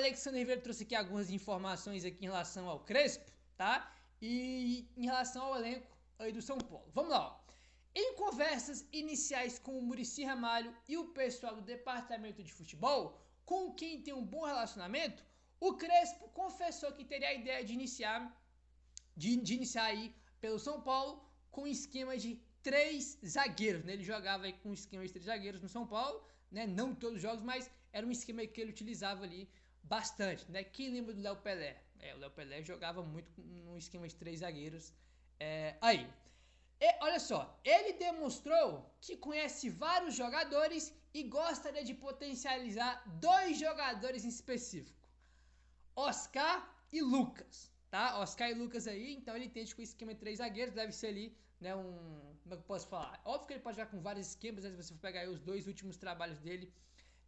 Alexandre Ribeiro trouxe aqui algumas informações aqui em relação ao Crespo, tá? E em relação ao elenco aí do São Paulo. Vamos lá, ó. Em conversas iniciais com o Muricy Ramalho e o pessoal do departamento de futebol, com quem tem um bom relacionamento, o Crespo confessou que teria a ideia de iniciar aí pelo São Paulo com um esquema de 3 zagueiros, né? Ele jogava aí com um esquema de 3 zagueiros no São Paulo, né? Não todos os jogos, mas era um esquema que ele utilizava ali bastante, né? Quem lembra do Léo Pelé? O Léo Pelé jogava muito num esquema de 3 zagueiros aí. E, olha só, ele demonstrou que conhece vários jogadores e gostaria de potencializar 2 jogadores em específico, Oscar e Lucas, tá? Oscar e Lucas aí, então ele entende que o esquema de 3 zagueiros deve ser ali, né, como é que eu posso falar? Óbvio que ele pode jogar com vários esquemas, né, se você for pegar aí os 2 últimos trabalhos dele,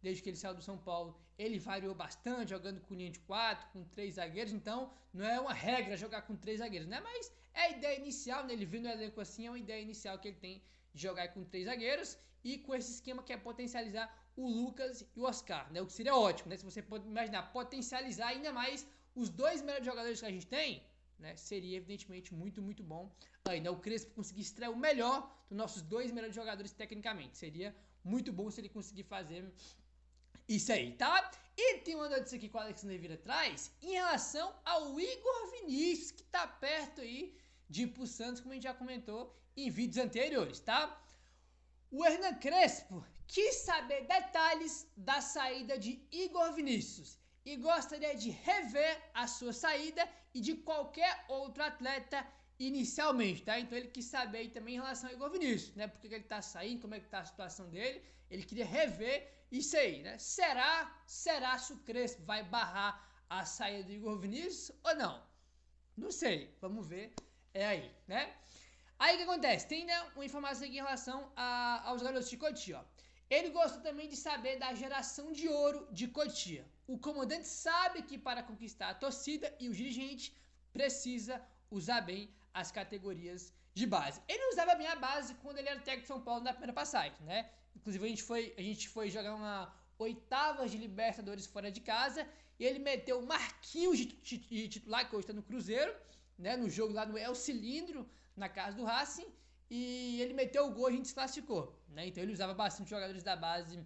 desde que ele saiu do São Paulo, ele variou bastante, jogando com linha de 4, com 3 zagueiros, então não é uma regra jogar com 3 zagueiros, né? Mas é a ideia inicial, né? Ele vindo no elenco assim, é uma ideia inicial que ele tem de jogar com 3 zagueiros e com esse esquema que é potencializar o Lucas e o Oscar, né? O que seria ótimo, né? Se você pode imaginar, potencializar ainda mais os 2 melhores jogadores que a gente tem, né? Seria evidentemente muito, muito bom. Aí, né? O Crespo conseguir extrair o melhor dos nossos 2 melhores jogadores tecnicamente. Seria muito bom se ele conseguir fazer isso aí, tá? E tem uma notícia aqui que o Alexandre Vieira traz em relação ao Igor Vinícius, que tá perto aí de ir pro Santos, como a gente já comentou em vídeos anteriores, tá? O Hernan Crespo quis saber detalhes da saída de Igor Vinícius e gostaria de rever a sua saída e de qualquer outro atleta inicialmente, tá? Então ele quis saber aí também em relação ao Igor Vinícius, né? Por que ele tá saindo, como é que tá a situação dele. Ele queria rever isso aí, né? Será se o Crespo vai barrar a saída do Igor Vinícius ou não? Não sei, vamos ver aí, né? Aí o que acontece? Tem, né, uma informação aqui em relação aos garotos de Cotia, ó. Ele gosta também de saber da geração de ouro de Cotia. O comandante sabe que para conquistar a torcida e o dirigente precisa usar bem as categorias de base. Ele usava bem a base quando ele era técnico de São Paulo na primeira passagem, né? Inclusive a gente foi jogar uma oitavas de Libertadores fora de casa e ele meteu o Marquinhos de titular, que hoje está no Cruzeiro, né? No jogo lá no El Cilindro, na casa do Racing, e ele meteu o gol e a gente se classificou, né? Então ele usava bastante jogadores da base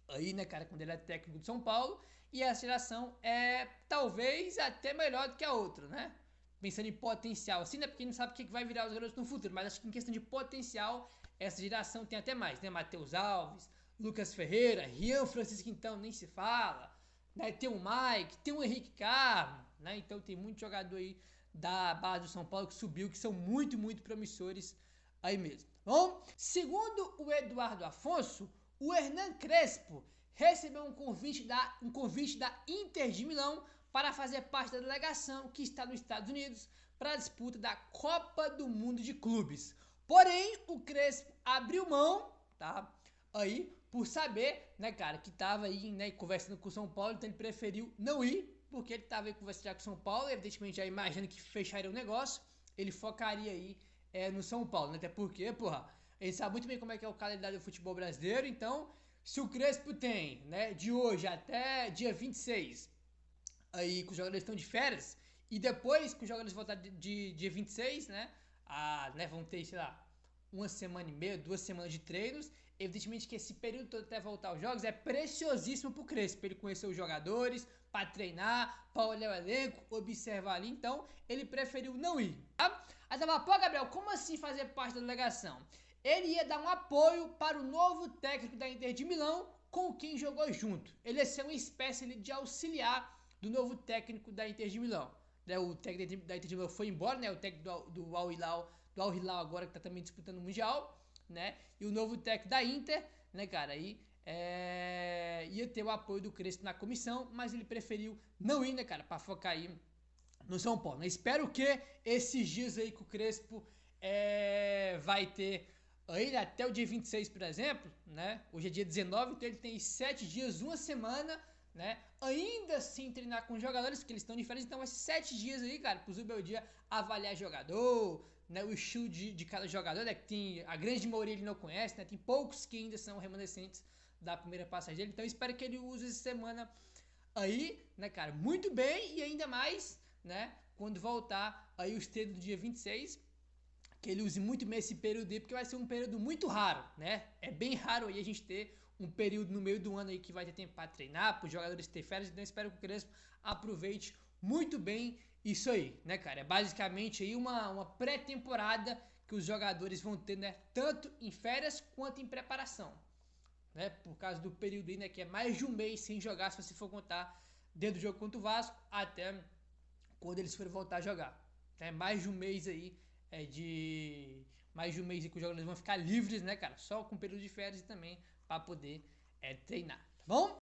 aí, né, cara, quando ele é técnico de São Paulo, e essa geração é talvez até melhor do que a outra, né? Pensando em potencial, assim, né? Porque não sabe o que vai virar os garotos no futuro, mas acho que em questão de potencial, essa geração tem até mais, né? Matheus Alves, Lucas Ferreira, Rian Francisco, então, nem se fala, né? Tem o Mike, tem o Henrique Carmo, né? Então tem muito jogador aí da base do São Paulo que subiu, que são muito, muito promissores aí mesmo. Bom, segundo o Eduardo Afonso, o Hernan Crespo recebeu um convite da Inter de Milão para fazer parte da delegação que está nos Estados Unidos para a disputa da Copa do Mundo de Clubes. Porém, o Crespo abriu mão, tá? Aí, por saber, né, cara, que tava aí, né, conversando com o São Paulo, então ele preferiu não ir, porque ele tava aí conversando com o São Paulo, evidentemente já imagina que fecharia o negócio, ele focaria aí no São Paulo, né? Até porque, porra, ele sabe muito bem como é que é o calendário do futebol brasileiro, então, se o Crespo tem, né, de hoje até dia 26, aí que os jogadores estão de férias, e depois que os jogadores voltarem de dia 26, né, vão ter, sei lá, uma semana e meia, 2 semanas de treinos, evidentemente que esse período todo até voltar aos jogos é preciosíssimo pro Crespo, ele conhecer os jogadores, para treinar, para olhar o elenco, observar ali, então ele preferiu não ir, tá? Aí tava, pô, Gabriel, como assim fazer parte da delegação? Ele ia dar um apoio para o novo técnico da Inter de Milão, com quem jogou junto. Ele ia ser uma espécie de auxiliar do novo técnico da Inter de Milão. O técnico da Inter de Milão foi embora, né? O técnico do Al Hilal agora que tá também disputando o Mundial, né? E o novo técnico da Inter, né, cara, aí ia ter o apoio do Crespo na comissão, mas ele preferiu não ir, né, cara, pra focar aí no São Paulo. Eu espero que esses dias aí que o Crespo vai ter aí até o dia 26, por exemplo, né? Hoje é dia 19, então ele tem 7 dias, uma semana, né? Ainda sem treinar com os jogadores, porque eles estão diferentes, então esses 7 dias aí, cara, pro Zubeldia avaliar jogador, né? O estilo de cada jogador, né? Que tem, a grande maioria ele não conhece, né? Tem poucos que ainda são remanescentes da primeira passagem dele, então eu espero que ele use essa semana aí, né, cara, muito bem e ainda mais, né, quando voltar aí os treinos do dia 26, que ele use muito bem esse período aí, porque vai ser um período muito raro, né? É bem raro aí a gente ter um período no meio do ano aí que vai ter tempo para treinar, para os jogadores ter férias, então eu espero que o Crespo aproveite muito bem isso aí, né, cara? É basicamente aí uma pré-temporada que os jogadores vão ter, né, tanto em férias quanto em preparação, né? Por causa do período aí, né, que é mais de um mês sem jogar, se você for contar desde o jogo contra o Vasco até quando eles forem voltar a jogar. É mais de um mês aí, mais de um mês aí que os jogadores vão ficar livres, né, cara? Só com período de férias e também para poder treinar, tá bom?